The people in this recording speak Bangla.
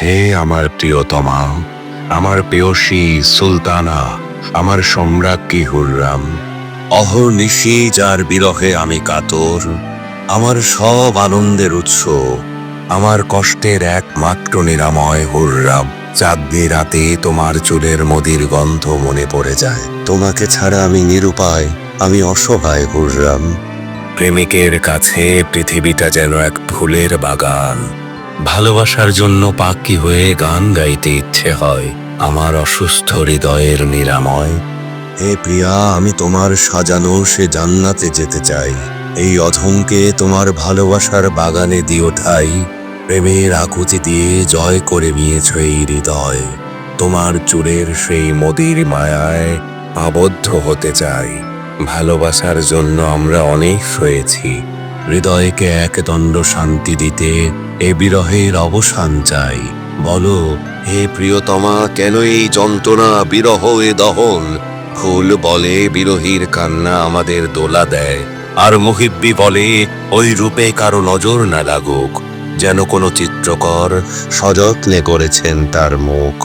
হে আমার প্রিয়তমা, আমার প্রেয়সী সুলতানা, আমার সম্রাজ্ঞী হুররাম, অহর্নিশি যার বিরহে আমি কাতর, আমার সব আনন্দের উৎস, আমার কষ্টের একমাত্র নিরাময় হুররাম। চাঁদনি রাতে তোমার চুলের মদির গন্ধ মনে পড়ে যায়। তোমাকে ছাড়া আমি নিরুপায়, আমি অসহায় হুররাম। প্রেমিকের কাছে পৃথিবীটা যেন এক ফুলের বাগান। ভালোবাসার জন্য পাখি হয়ে গান গাইতে ইচ্ছে হয় আমার অসুস্থ হৃদয়ের নিরাময়। হে প্রিয়া, আমি তোমার সাজানো সে জান্নাতে যেতে চাই। এই অধমকে তোমার ভালোবাসার বাগানে দিও ঠাই। প্রেমের আকুতি দিয়ে জয় করে নিয়েছ এই হৃদয়। তোমার চুলের সেই মদির মায়ায় আবদ্ধ হতে চাই। ভালোবাসার জন্য আমরা অনেক সয়েছি। হৃদয়কে একদণ্ড শান্তি দিতে এ বিরহের অবসান চাই। বলো হে প্রিয়তমা, কেন এই যন্ত্রণা, বিরহ এ দহন? ফুল বলে বিরহীর কান্না আমাদের দোলা দেয়, আর মুহিব্বি বলে ওই রূপে কারো নজর না লাগুক, যেন কোনো চিত্রকর সযত্নে করেছেন তার মুখ।